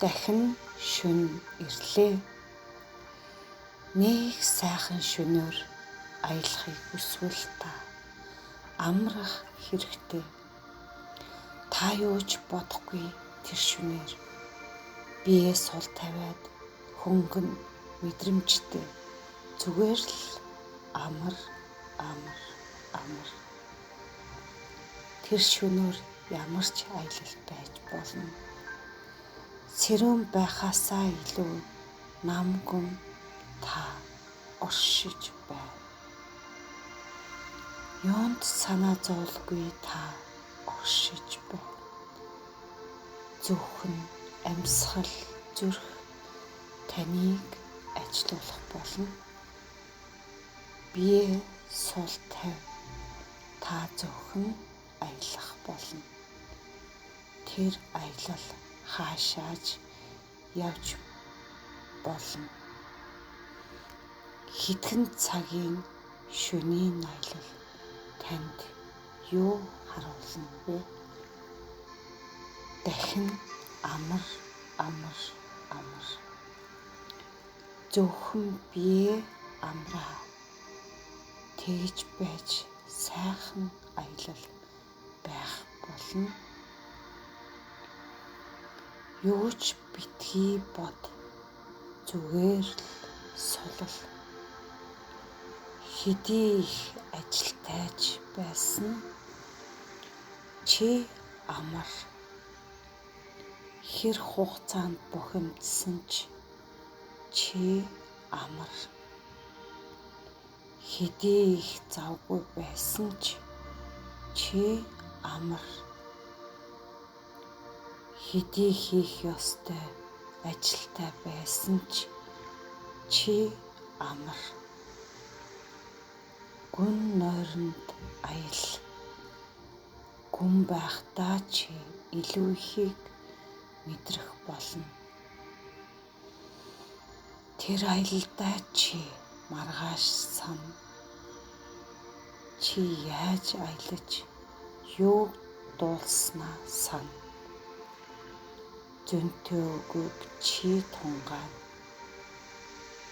Дахин шөнө ирлээ. Нэг сайхан шөнөөр аялахыг хүсвэл та амрах хэрэгтэй. Та юу ч бодохгүй тэр шөнөөр биеэ сул тавиад хөнгөн мэдрэмжтэй зүгээр л амар. Тэр шөнөөр ямар ч аялал байж болно. Сэрүүн байхаасаа илүү намгүм та оршиж байна. Юунд санаа зовлгүй та оршиж байна. Зөвхөн амьсгал зүрх таныг ажилуулах болно. Бие сул тавь та зөвхөн аялах болно. Тэр аялал хаашааж явж болно. Хэдхэн цагийн шөнийн аялал танд юу харуулна вэ? Дахин амар. Зөвхөн бие амраа. Тэгж байж сайхан аялал байх болно. Юу ч битгий бод. Зүгээр л сулал. Хэдий их ажилтайч байсан чи амар. Хэр хугацаанд бухимдсан чи амар. Хэдий их завгүй байсан чи амар. Хэдий хийх ёстой ажилтай байсан чи амар. Гүн нойронд аял. Гүн байхдаа чи илүү ихийг мэдрэх болно. Тэр аялалдаа чи маргааш сана. Чи яаж аялаж юуг дуулснаа сана. Зөнтөө өгөөг чи тунгаана.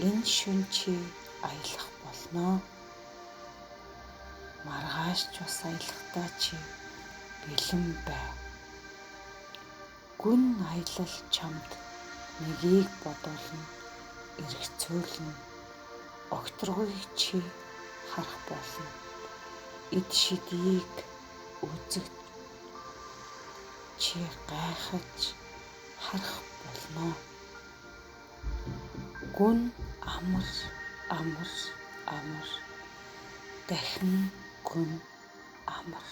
Энэ шөнө чи аялах болно. Маргааш ч бас аялахдаа чи бэлэн бай. Гүн аялал чамд нэгийг бодуулна, эргцүүлнэ. Огторгүйг чи харах болно. Эд шидийг үзэг чи гайхаж харах болно. Гүн амар. Дахин гүн амар.